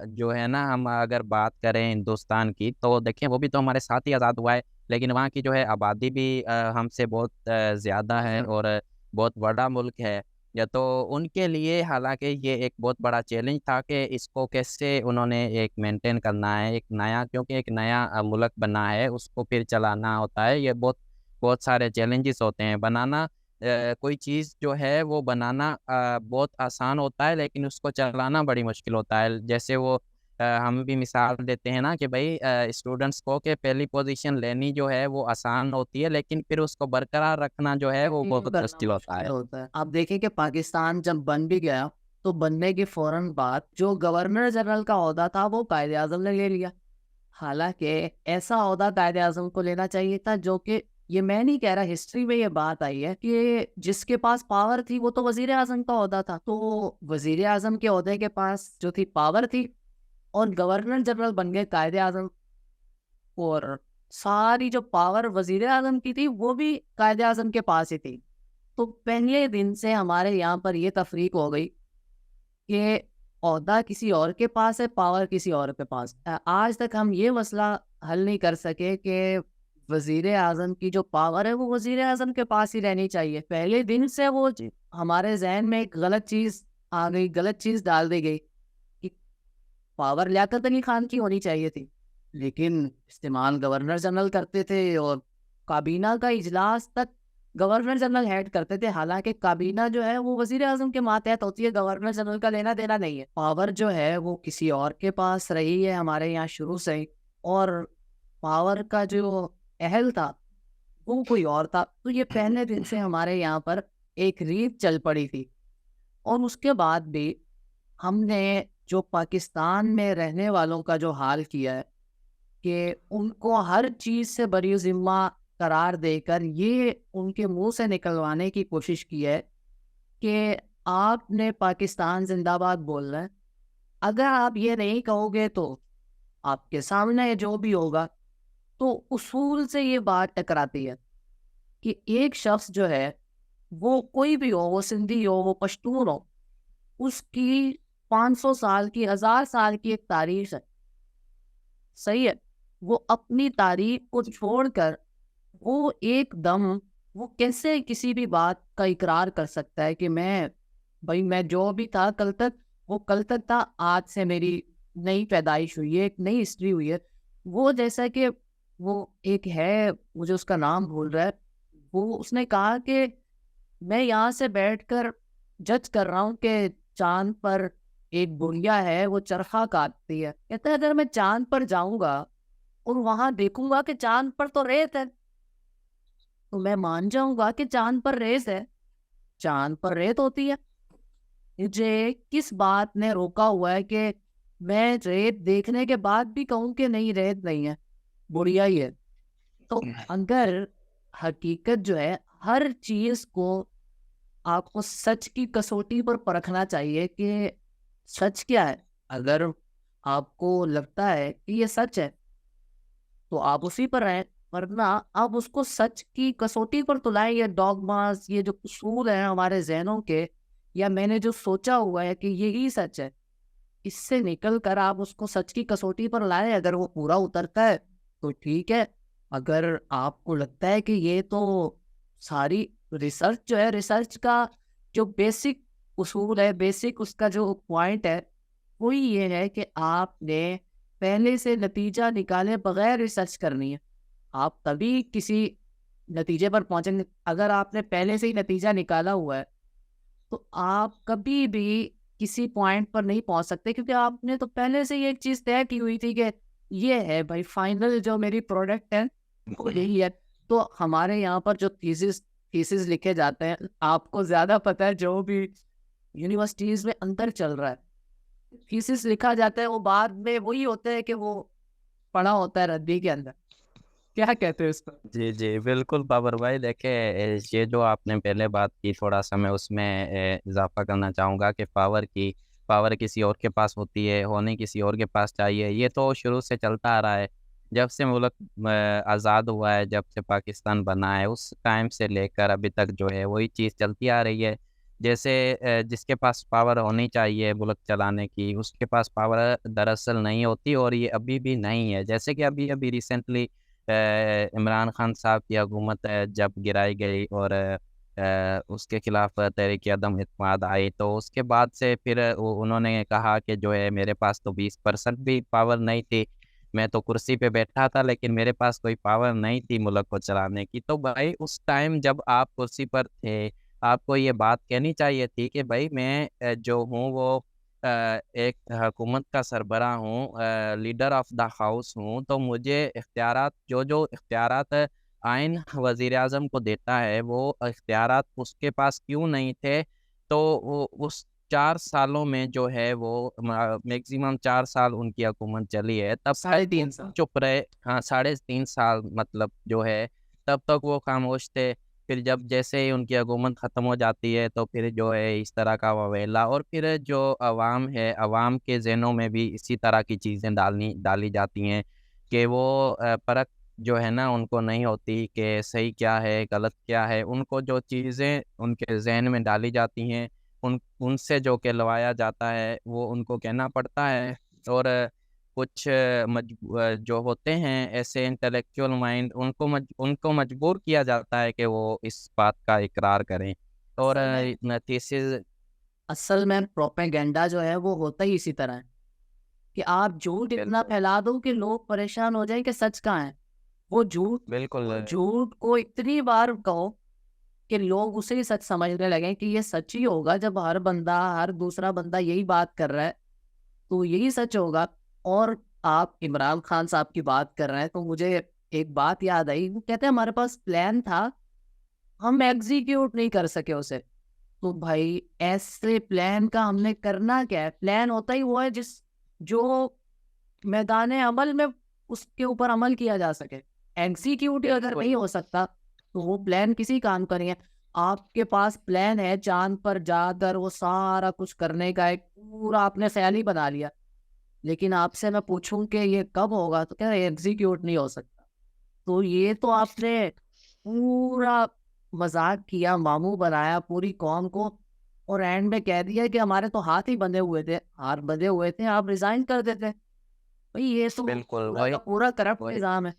جو ہے نا, ہم اگر بات کریں ہندوستان کی, تو دیکھیں وہ بھی تو ہمارے ساتھ ہی آزاد ہوا ہے, لیکن وہاں کی جو ہے آبادی بھی ہم سے بہت زیادہ ہے اور بہت بڑا ملک ہے. یا تو ان کے لیے حالانکہ یہ ایک بہت بڑا چیلنج تھا کہ اس کو کیسے انہوں نے ایک مینٹین کرنا ہے, ایک نیا, کیونکہ ایک نیا ملک بنا ہے, اس کو پھر چلانا ہوتا ہے. یہ بہت سارے چیلنجز ہوتے ہیں. بنانا کوئی چیز جو ہے وہ بنانا بہت آسان ہوتا ہے, لیکن اس کو چلانا بڑی مشکل ہوتا ہے. جیسے وہ ہم بھی مثال دیتے ہیں نا کہ بھائی اسٹوڈنٹس کو کہ پہلی پوزیشن لینی جو ہے وہ آسان ہوتی ہے, لیکن پھر اس کو برقرار رکھنا جو ہے وہ بہت مشکل ہوتا ہے. آپ دیکھیں کہ پاکستان جب بن بھی گیا تو بننے کے فوراً بعد جو گورنر جنرل کا عہدہ تھا وہ قائد اعظم نے لے لیا. حالانکہ ایسا عہدہ قائد اعظم کو لینا چاہیے تھا جو کہ, یہ میں نہیں کہہ رہا, ہسٹری میں یہ بات آئی ہے کہ جس کے پاس پاور تھی وہ تو وزیر اعظم کا عہدہ تھا. تو وزیر اعظم کے عہدے کے پاس جو تھی پاور تھی, اور گورنر جنرل بن گئے قائد اعظم, اور ساری جو پاور وزیر اعظم کی تھی وہ بھی قائد اعظم کے پاس ہی تھی. تو پہلے دن سے ہمارے یہاں پر یہ تفریق ہو گئی کہ عہدہ کسی اور کے پاس ہے, پاور کسی اور کے پاس. آج تک ہم یہ مسئلہ حل نہیں کر سکے کہ وزیر اعظم کی جو پاور ہے وہ وزیر اعظم کے پاس ہی رہنی چاہیے. پہلے دن سے وہ ہمارے ذہن میں ایک غلط چیز آ گئی, غلط چیز ڈال دی گئی کہ پاور لیاقت علی خان کی ہونی چاہیے تھی, لیکن استعمال گورنر جنرل کرتے تھے, اور کابینہ کا اجلاس تک گورنر جنرل ہیڈ کرتے تھے. حالانکہ کابینہ جو ہے وہ وزیر اعظم کے ماتحت ہوتی ہے, گورنر جنرل کا لینا دینا نہیں ہے. پاور جو ہے وہ کسی اور کے پاس رہی ہے ہمارے یہاں شروع سے ہی, اور پاور کا جو اہل تھا وہ کوئی اور تھا. تو یہ پہلے دن سے ہمارے یہاں پر ایک ریت چل پڑی تھی. اور اس کے بعد بھی ہم نے جو پاکستان میں رہنے والوں کا جو حال کیا ہے کہ ان کو ہر چیز سے بری ذمہ قرار دے کر یہ ان کے منہ سے نکلوانے کی کوشش کی ہے کہ آپ نے پاکستان زندہ باد بولنا ہے. اگر آپ یہ نہیں کہو گے تو آپ کے سامنے جو بھی ہوگا. تو اصول سے یہ بات ٹکراتی ہے کہ ایک شخص جو ہے وہ کوئی بھی ہو, وہ سندھی ہو, وہ پشتون ہو, اس کی 500 سال کی, 1000 سال کی ایک تاریخ ہے, صحیح ہے. وہ اپنی تاریخ کو چھوڑ کر وہ ایک دم وہ کیسے کسی بھی بات کا اقرار کر سکتا ہے کہ میں جو بھی تھا کل تک, وہ کل تک تھا, آج سے میری نئی پیدائش ہوئی ہے, ایک نئی ہسٹری ہوئی ہے. وہ جیسا کہ وہ ایک ہے, مجھے اس کا نام بھول رہا ہے, وہ اس نے کہا کہ میں یہاں سے بیٹھ کر جج کر رہا ہوں کہ چاند پر ایک گڑیا ہے وہ چرخا کاٹتی ہے. کہتا ہے اگر میں چاند پر جاؤں گا اور وہاں دیکھوں گا کہ چاند پر تو ریت ہے تو میں مان جاؤں گا کہ چاند پر ریت ہے. چاند پر ریت ہوتی ہے. مجھے کس بات نے روکا ہوا ہے کہ میں ریت دیکھنے کے بعد بھی کہوں کہ نہیں ریت نہیں ہے, گڑیا ہی ہے. تو اگر حقیقت جو ہے, ہر چیز کو آپ کو سچ کی کسوٹی پر پرکھنا چاہیے کہ سچ کیا ہے. اگر آپ کو لگتا ہے کہ یہ سچ ہے تو آپ اسی پر رہیں, ورنہ آپ اس کو سچ کی کسوٹی پر تو لائیں. یہ ڈاگماز, یہ جو اصول ہیں ہمارے ذہنوں کے, یا میں نے جو سوچا ہوا ہے کہ یہی سچ ہے, اس سے نکل کر آپ اس کو سچ کی کسوٹی پر لائیں. اگر وہ پورا اترتا ہے تو ٹھیک ہے. اگر آپ کو لگتا ہے کہ یہ تو ساری ریسرچ جو ہے, ریسرچ کا جو بیسک اصول ہے, بیسک اس کا جو پوائنٹ ہے وہی یہ ہے کہ آپ نے پہلے سے نتیجہ نکالے بغیر ریسرچ کرنی ہے. آپ تبھی کسی نتیجے پر پہنچیں گے. اگر آپ نے پہلے سے ہی نتیجہ نکالا ہوا ہے تو آپ کبھی بھی کسی پوائنٹ پر نہیں پہنچ سکتے, کیونکہ آپ نے تو پہلے سے یہ ایک چیز طے کی ہوئی تھی کہ یہ ہے بھائی فائنل جو میری پروڈکٹ ہے وہ یہی ہے. تو ہمارے یہاں پر جو تھیسز لکھے جاتے ہیں, آپ کو زیادہ پتہ ہے, جو بھی یونیورسٹیز میں اندر چل رہا ہے, تھیسز لکھا جاتا ہے وہ بعد میں وہی ہوتا ہے کہ وہ پڑا ہوتا ہے ردی کے اندر. کیا کہتے ہیں اس پر؟ جی جی بالکل بابر بھائی. دیکھیں یہ جو آپ نے پہلے بات کی, تھوڑا سا میں اس میں اضافہ کرنا چاہوں گا کہ پاور کسی اور کے پاس ہوتی ہے, ہونی کسی اور کے پاس چاہیے. یہ تو شروع سے چلتا آ رہا ہے, جب سے ملک آزاد ہوا ہے, جب سے پاکستان بنا ہے, اس ٹائم سے لے کر ابھی تک جو ہے وہی چیز چلتی آ رہی ہے. جیسے جس کے پاس پاور ہونی چاہیے ملک چلانے کی, اس کے پاس پاور دراصل نہیں ہوتی, اور یہ ابھی بھی نہیں ہے. جیسے کہ ابھی ریسنٹلی عمران خان صاحب کی حکومت جب گرائی گئی اور اس کے خلاف تحریک عدم اعتماد آئی, تو اس کے بعد سے پھر انہوں نے کہا کہ جو ہے میرے پاس تو 20% بھی پاور نہیں تھی, میں تو کرسی پہ بیٹھا تھا لیکن میرے پاس کوئی پاور نہیں تھی ملک کو چلانے کی. تو بھائی اس ٹائم جب آپ کرسی پر تھے, آپ کو یہ بات کہنی چاہیے تھی کہ بھائی میں جو ہوں وہ ایک حکومت کا سربراہ ہوں, لیڈر آف دا ہاؤس ہوں, تو مجھے اختیارات جو اختیارات آئین وزیر اعظم کو دیتا ہے وہ اختیارات اس کے پاس کیوں نہیں تھے. تو وہ اس 4 سالوں میں جو ہے وہ میکسیمم 4 سال ان کی حکومت چلی ہے, تب تک وہ 3.5 سال. چپ رہے. ہاں 3.5 سال مطلب جو ہے تب تک وہ خاموش تھے. پھر جب جیسے ہی ان کی حکومت ختم ہو جاتی ہے تو پھر جو ہے اس طرح کا واویلا, اور پھر جو عوام ہے, عوام کے ذہنوں میں بھی اسی طرح کی چیزیں ڈالی جاتی ہیں کہ وہ پرکھ جو ہے نا ان کو نہیں ہوتی کہ صحیح کیا ہے غلط کیا ہے. ان کو جو چیزیں ان کے ذہن میں ڈالی جاتی ہیں, ان سے جو کہلوایا جاتا ہے وہ ان کو کہنا پڑتا ہے. اور کچھ جو ہوتے ہیں ایسے انٹلیکچوئل مائنڈ, ان کو مجبور کیا جاتا ہے کہ وہ اس بات کا اقرار کریں. اور تیسری اصل میں پروپیگنڈا جو ہے وہ ہوتا ہی اسی طرح ہے کہ آپ جھوٹ اتنا پھیلا دو کہ لوگ پریشان ہو جائیں کہ سچ کہاں ہے. وہ بالکل جھوٹ کو اتنی بار کہو کہ لوگ اسے ہی سچ سمجھنے لگیں کہ یہ سچ ہی ہوگا. جب ہر دوسرا بندہ یہی بات کر رہا ہے تو یہی سچ ہوگا. اور آپ عمران خان صاحب کی بات کر رہے ہیں تو مجھے ایک بات یاد آئی. وہ کہتے ہیں ہمارے پاس پلان تھا, ہم ایگزیکیوٹ نہیں کر سکے اسے. تو بھائی ایسے پلان کا ہم نے کرنا کیا ہے؟ پلان ہوتا ہی وہ ہے جو میدان عمل میں اس کے اوپر عمل کیا جا سکے. ایگزیکیوٹ اگر نہیں ہو سکتا تو وہ پلان کسی کام کا نہیں ہے. آپ کے پاس پلان ہے چاند پر جا کر وہ سارا کچھ کرنے کا, ایک پورا آپ نے خیالی بنا لیا, لیکن آپ سے میں پوچھوں کہ یہ کب ہوگا تو کیا ایگزیکیوٹ نہیں ہو سکتا. تو یہ تو آپ نے پورا مذاق کیا, ماموں بنایا پوری قوم کو, اور اینڈ میں کہہ دیا کہ ہمارے تو ہاتھ ہی بندھے ہوئے تھے, آپ ریزائن کر دیتے. بھائی یہ تو بالکل پورا کا پورا کرپٹ نظام ہے.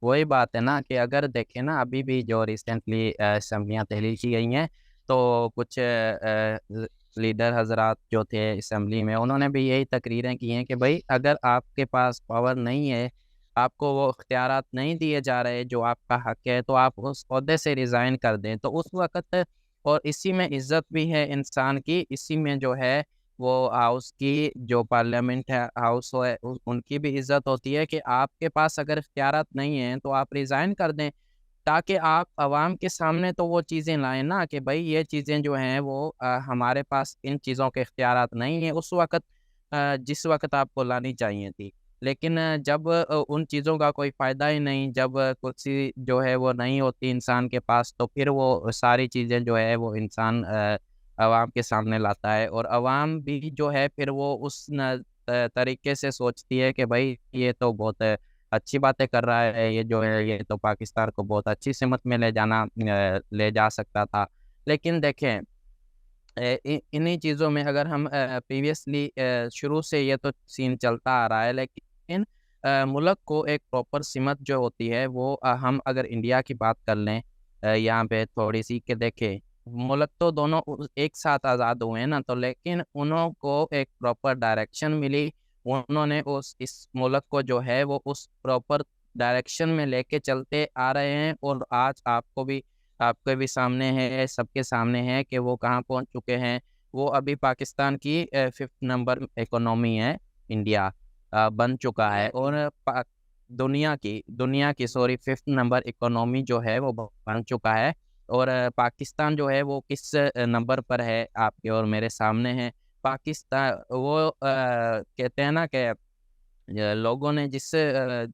وہی بات ہے نا کہ اگر دیکھیں نا ابھی بھی جو ریسنٹلی اسمبلیاں تحلیل کی گئی ہیں, تو کچھ لیڈر حضرات جو تھے اسمبلی میں, انہوں نے بھی یہی تقریریں کی ہیں کہ بھائی اگر آپ کے پاس پاور نہیں ہے, آپ کو وہ اختیارات نہیں دیے جا رہے جو آپ کا حق ہے، تو آپ اس عہدے سے ریزائن کر دیں، تو اس وقت اور اسی میں عزت بھی ہے انسان کی، اسی میں جو ہے وہ ہاؤس کی جو پارلیمنٹ ہے ہاؤس ہے ان کی بھی عزت ہوتی ہے کہ آپ کے پاس اگر اختیارات نہیں ہیں تو آپ ریزائن کر دیں، تاکہ آپ عوام کے سامنے تو وہ چیزیں لائیں نا کہ بھائی یہ چیزیں جو ہیں وہ ہمارے پاس ان چیزوں کے اختیارات نہیں ہیں اس وقت، جس وقت آپ کو لانی چاہیے تھی۔ لیکن جب ان چیزوں کا کوئی فائدہ ہی نہیں، جب کرسی جو ہے وہ نہیں ہوتی انسان کے پاس، تو پھر وہ ساری چیزیں جو ہے وہ انسان عوام کے سامنے لاتا ہے، اور عوام بھی جو ہے پھر وہ اس طریقے سے سوچتی ہے کہ بھائی یہ تو بہت اچھی باتیں کر رہا ہے، یہ جو ہے یہ تو پاکستان کو بہت اچھی سمت میں لے جا سکتا تھا۔ لیکن دیکھیں انہی چیزوں میں اگر ہم پریویسلی شروع سے یہ تو سین چلتا آ رہا ہے، لیکن ملک کو ایک پراپر سمت جو ہوتی ہے وہ ہم اگر انڈیا کی بات کر لیں یہاں پہ تھوڑی سی کہ دیکھیں ملک تو دونوں ایک ساتھ آزاد ہوئے ہیں نا، تو لیکن انہوں کو ایک پراپر ڈائریکشن ملی، انہوں نے اس ملک کو جو ہے وہ اس پراپر ڈائریکشن میں لے کے چلتے آ رہے ہیں، اور آج آپ کے بھی سامنے ہے، سب کے سامنے ہے کہ وہ کہاں پہنچ چکے ہیں۔ وہ ابھی پاکستان کی 5th نمبر اکانومی ہے انڈیا، بن چکا ہے، اور دنیا کی 5th نمبر اکانومی جو ہے وہ بن چکا ہے، اور پاکستان جو ہے وہ کس نمبر پر ہے آپ کے اور میرے سامنے ہے۔ پاکستان وہ کہتے ہیں نا کہ لوگوں نے جس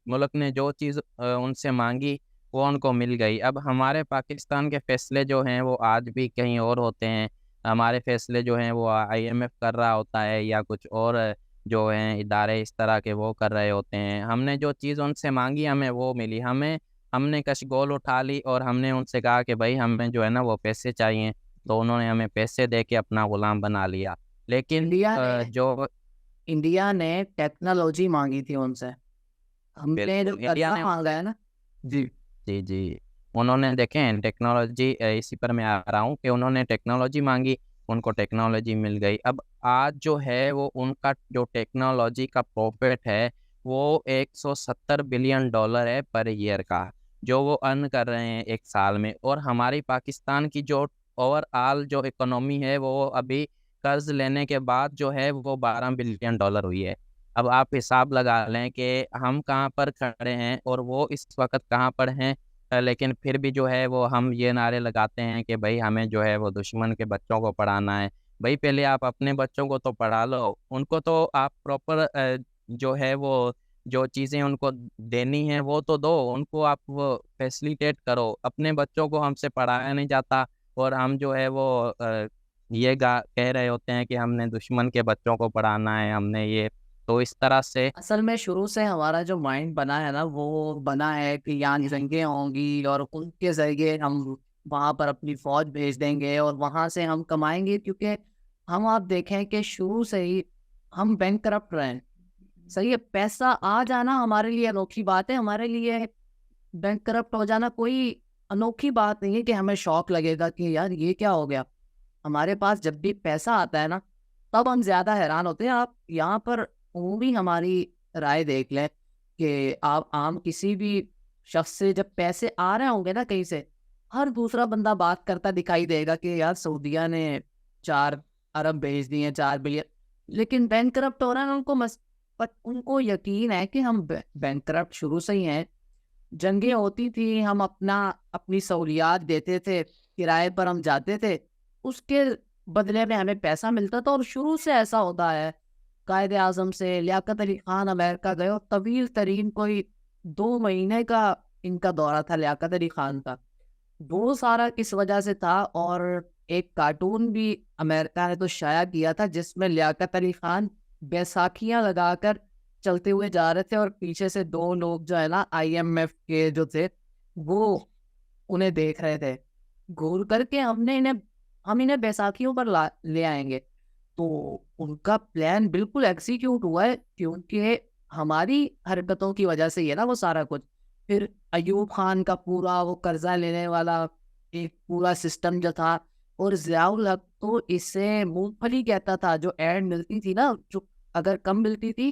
ملک نے جو چیز ان سے مانگی وہ ان کو مل گئی۔ اب ہمارے پاکستان کے فیصلے جو ہیں وہ آج بھی کہیں اور ہوتے ہیں، ہمارے فیصلے جو ہیں وہ IMF کر رہا ہوتا ہے یا کچھ اور جو ہیں ادارے اس طرح کے وہ کر رہے ہوتے ہیں۔ ہم نے جو چیز ان سے مانگی ہمیں وہ ملی، ہم نے کشگول اٹھا لی اور ہم نے ان سے کہا کہ بھائی ہمیں جو ہے نا وہ پیسے چاہیے، تو انہوں نے ہمیں پیسے دے کے اپنا غلام بنا لیا۔ لیکن انڈیا نے جو انڈیا نے ٹیکنالوجی مانگی تھی ان سے، ہم نے جو بالکل انڈیا قرضہ نے مانگا ہے نا جی جی انہوں نے دیکھیں ٹیکنالوجی، اسی پر میں آ رہا ہوں کہ انہوں نے ٹیکنالوجی مانگی، ان کو ٹیکنالوجی مل گئی۔ اب آج جو ہے وہ ان کا جو ٹیکنالوجی کا پروفٹ ہے وہ $170 بلین ہے پر ایئر کا، جو وہ ارن کر رہے ہیں ایک سال میں، اور ہماری پاکستان کی جو اوور آل جو اکنومی ہے وہ ابھی قرض لینے کے بعد جو ہے وہ $12 بلین ہوئی ہے۔ اب آپ حساب لگا لیں کہ ہم کہاں پر کھڑے ہیں اور وہ اس وقت کہاں پر ہیں، لیکن پھر بھی جو ہے وہ ہم یہ نعرے لگاتے ہیں کہ بھائی ہمیں جو ہے وہ دشمن کے بچوں کو پڑھانا ہے۔ بھائی پہلے آپ اپنے بچوں کو تو پڑھا لو، ان کو تو آپ پراپر جو ہے وہ جو چیزیں ان کو دینی ہیں وہ تو دو، ان کو آپ وہ فیسلیٹیٹ کرو۔ اپنے بچوں کو ہم سے پڑھایا نہیں جاتا، اور ہم جو ہے وہ کہہ رہے ہوتے ہیں کہ ہم نے دشمن کے بچوں کو پڑھانا ہے، ہم نے یہ، تو اس طرح سے اصل میں شروع سے ہمارا جو مائنڈ بنا ہے نا وہ بنا ہے کہ یہاں جنگیں ہوں گی اور ان کے ذریعے ہم وہاں پر اپنی فوج بھیج دیں گے اور وہاں سے ہم کمائیں گے، کیونکہ ہم آپ دیکھیں کہ شروع سے ہی ہم بینک کرپٹ رہے ہیں۔ صحیح ہے، پیسہ آ جانا ہمارے لیے انوکھی بات ہے، ہمارے لیے بینک کرپٹ ہو جانا کوئی انوکھی بات نہیں ہے کہ ہمیں شوق لگے گا کہ یار یہ کیا ہو گیا۔ ہمارے پاس جب بھی پیسہ آتا ہے نا تب ہم زیادہ حیران ہوتے ہیں۔ آپ یہاں پر عمومی ہماری رائے دیکھ لیں کہ آپ عام کسی بھی شخص سے جب پیسے آ رہے ہوں گے نا کہیں سے، ہر دوسرا بندہ بات کرتا دکھائی دے گا کہ یار سعودیہ نے 4 ارب بھیج دیے، 4 بلین، لیکن بینک کرپٹ ہو رہا ہے نا، ان کو یقین ہے کہ ہم بینک کرپٹ شروع سے ہی ہیں۔ جنگیں ہوتی تھی، ہم اپنی سہولیات دیتے تھے، کرائے پر ہم جاتے تھے، اس کے بدلے میں ہمیں پیسہ ملتا تھا، اور شروع سے ایسا ہوتا ہے۔ قائد اعظم سے لیاقت علی خان امریکہ گئے اور طویل ترین کوئی 2 مہینے کا ان کا دورہ تھا لیاقت علی خان کا، وہ سارا کس وجہ سے تھا۔ اور ایک کارٹون بھی امریکہ نے تو شائع کیا تھا جس میں لیاقت علی خان بیساکھیاں لگا کر چلتے ہوئے جا رہے تھے، اور پیچھے سے 2 لوگ جو ہے نا IMF کے جو تھے وہ انہیں دیکھ رہے تھے گور کر کے، ہم انہیں بیساکھیوں پر لے آئیں گے۔ تو ان کا پلان بالکل ایکسیکیوٹ ہوا ہے، کیونکہ ہماری حرکتوں کی وجہ سے یہ نا وہ سارا کچھ۔ پھر ایوب خان کا پورا وہ قرضہ لینے والا ایک پورا سسٹم جو تھا، اور ضیاء الحق تو اسے مونگ پھلی کہتا تھا، جو ایڈ ملتی تھی نا، جو اگر کم ملتی تھی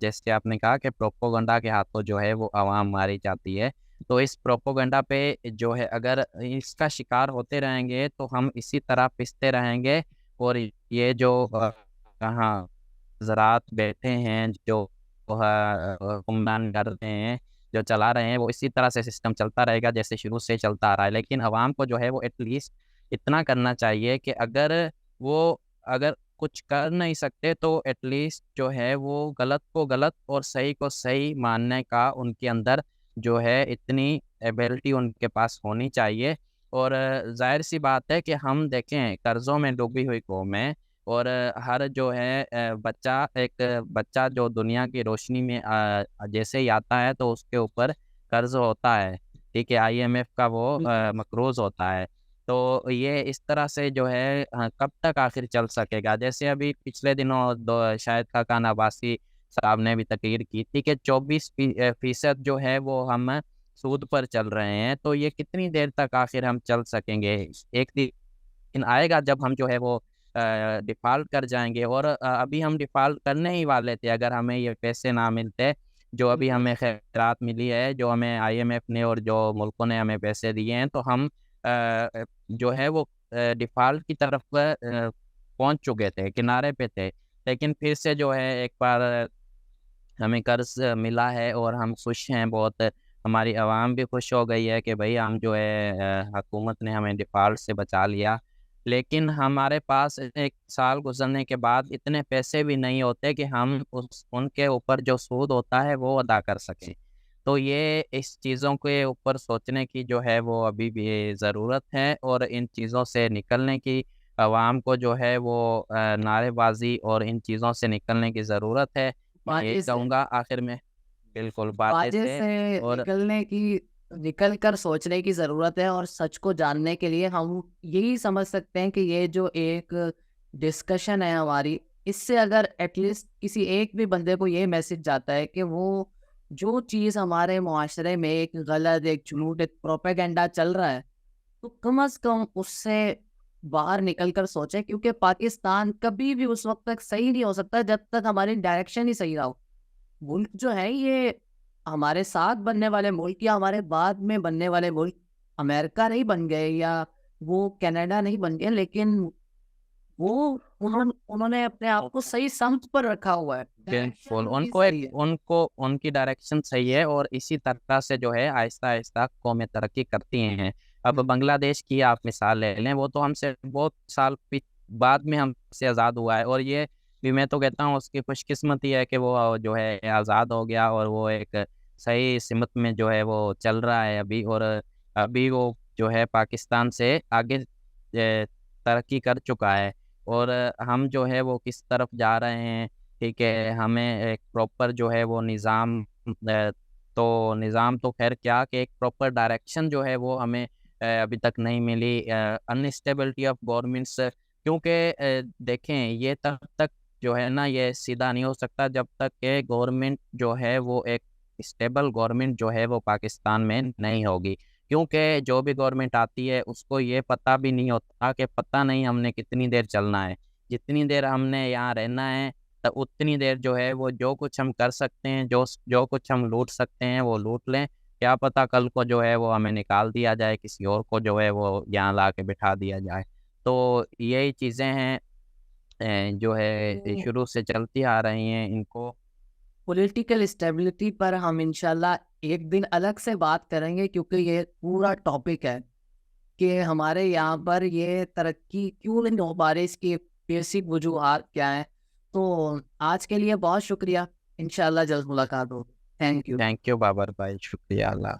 جیسے آپ نے کہا کہ پروپوگنڈا کے ہاتھوں جو ہے وہ عوام ماری جاتی ہے، تو اس پروپوگنڈا پہ جو ہے اگر اس کا شکار ہوتے رہیں گے تو ہم اسی طرح پستے رہیں گے، اور یہ جو کہاں حضرات بیٹھے ہیں جو حکمران کر رہے ہیں، جو چلا رہے ہیں، وہ اسی طرح سے سسٹم چلتا رہے گا جیسے شروع سے چلتا آ رہا ہے۔ لیکن عوام کو جو ہے وہ ایٹ لیسٹ اتنا کرنا چاہیے کہ وہ اگر کچھ کر نہیں سکتے تو ایٹ لیسٹ جو ہے وہ غلط کو غلط اور صحیح کو صحیح ماننے کا ان کے اندر جو ہے اتنی ایبلٹی ان کے پاس ہونی چاہیے۔ اور ظاہر سی بات ہے کہ ہم دیکھیں قرضوں میں ڈوبی ہوئی قوم ہے، اور ہر جو ہے ایک بچہ جو دنیا کی روشنی میں جیسے ہی آتا ہے تو اس کے اوپر قرض ہوتا ہے، ٹھیک ہے، IMF کا وہ مقروض ہوتا ہے۔ تو یہ اس طرح سے جو ہے کب تک آخر چل سکے گا؟ جیسے ابھی پچھلے دنوں شاہد خاقان عباسی صاحب نے بھی تقریر کی تھی کہ 24% جو ہے وہ ہم سود پر چل رہے ہیں، تو یہ کتنی دیر تک آخر ہم چل سکیں گے؟ ایک دن آئے گا جب ہم جو ہے وہ ڈیفالٹ کر جائیں گے، اور ابھی ہم ڈیفالٹ کرنے ہی والے تھے اگر ہمیں یہ پیسے نہ ملتے جو ابھی بالکل ہمیں خیرات ملی ہے، جو ہمیں IMF نے اور جو ملکوں نے ہمیں پیسے دیے ہیں، تو ہم جو ہے وہ ڈیفالٹ کی طرف پہنچ چکے تھے، کنارے پہ تھے۔ لیکن پھر سے جو ہے ایک بار ہمیں قرض ملا ہے اور ہم خوش ہیں بہت، ہماری عوام بھی خوش ہو گئی ہے کہ بھئی ہم جو ہے حکومت نے ہمیں ڈیفالٹ سے بچا لیا۔ لیکن ہمارے پاس ایک سال گزرنے کے بعد اتنے پیسے بھی نہیں ہوتے کہ ہم ان کے اوپر جو سود ہوتا ہے وہ ادا کر سکیں۔ تو یہ اس چیزوں کے اوپر سوچنے کی جو ہے وہ ابھی بھی ضرورت ہے، اور ان چیزوں سے نکلنے کی عوام کو جو ہے وہ نعرے بازی اور ان چیزوں سے نکلنے کی ضرورت ہے۔ میں یہی باتیں سے کہوں گا آخر میں، بالکل باتیں باتیں سے، سے اور نکل کر سوچنے کی ضرورت ہے، اور سچ کو جاننے کے لیے ہم یہی سمجھ سکتے ہیں کہ یہ جو ایک ڈسکشن ہے ہماری، اس سے اگر ایٹ لیسٹ کسی ایک بھی بندے کو یہ میسج جاتا ہے کہ وہ جو چیز ہمارے معاشرے میں ایک غلط، ایک جھوٹ، ایک پروپیگنڈا چل رہا ہے، تو کم از کم اس سے باہر نکل کر سوچیں، کیونکہ پاکستان کبھی بھی اس وقت تک صحیح نہیں ہو سکتا جب تک ہماری ڈائریکشن ہی صحیح رہا ہو۔ ملک جو ہے یہ ہمارے ساتھ بننے والے ملک یا ہمارے بعد میں بننے والے ملک امریکہ نہیں بن گئے یا وہ کینیڈا نہیں بن گئے، لیکن انہوں نے اپنے آپ کو صحیح سمت پر رکھا ہوا ہے، بالکل ڈائریکشن ان کی صحیح ہے۔ ان کی ڈائریکشن صحیح ہے، اور اسی طرح سے جو ہے آہستہ آہستہ قومیں ترقی کرتی ہیں۔ اب بنگلہ دیش کی آپ مثال لے لیں، وہ تو ہم سے بہت سال بعد میں ہم سے آزاد ہوا ہے، اور یہ بھی میں تو کہتا ہوں اس کی خوش قسمتی ہے کہ وہ جو ہے آزاد ہو گیا، اور وہ ایک صحیح سمت میں جو ہے وہ چل رہا ہے ابھی، اور ابھی وہ جو ہے پاکستان سے آگے ترقی کر چکا ہے، اور ہم جو ہے وہ کس طرف جا رہے ہیں، ٹھیک ہے، ہمیں ایک پراپر جو ہے وہ نظام تو خیر کیا کہ ایک پراپر ڈائریکشن جو ہے وہ ہمیں ابھی تک نہیں ملی۔ انسٹیبلٹی آف گورنمنٹس، کیونکہ دیکھیں یہ تب تک جو ہے نا یہ سیدھا نہیں ہو سکتا جب تک کہ گورنمنٹ جو ہے وہ ایک اسٹیبل گورنمنٹ جو ہے وہ پاکستان میں نہیں ہوگی، کیونکہ جو بھی گورنمنٹ آتی ہے اس کو یہ پتہ بھی نہیں ہوتا کہ پتہ نہیں ہم نے کتنی دیر چلنا ہے، جتنی دیر ہم نے یہاں رہنا ہے تو اتنی دیر جو ہے وہ جو کچھ ہم کر سکتے ہیں، جو کچھ ہم لوٹ سکتے ہیں وہ لوٹ لیں، کیا پتہ کل کو جو ہے وہ ہمیں نکال دیا جائے، کسی اور کو جو ہے وہ یہاں لا کے بٹھا دیا جائے۔ تو یہی چیزیں ہیں جو ہے شروع سے چلتی آ رہی ہیں، ان کو پولیٹیکل اسٹیبلٹی پر ہم انشاءاللہ ایک دن الگ سے بات کریں گے، کیونکہ یہ پورا ٹاپک ہے کہ ہمارے یہاں پر یہ ترقی کیوں نہیں ہو پا رہی، اس کی بیسک وجوہات کیا ہیں۔ تو آج کے لیے بہت شکریہ، انشاءاللہ جلد ملاقات ہو۔ Thank you. Thank you Babar بھائی، شکریہ، اللہ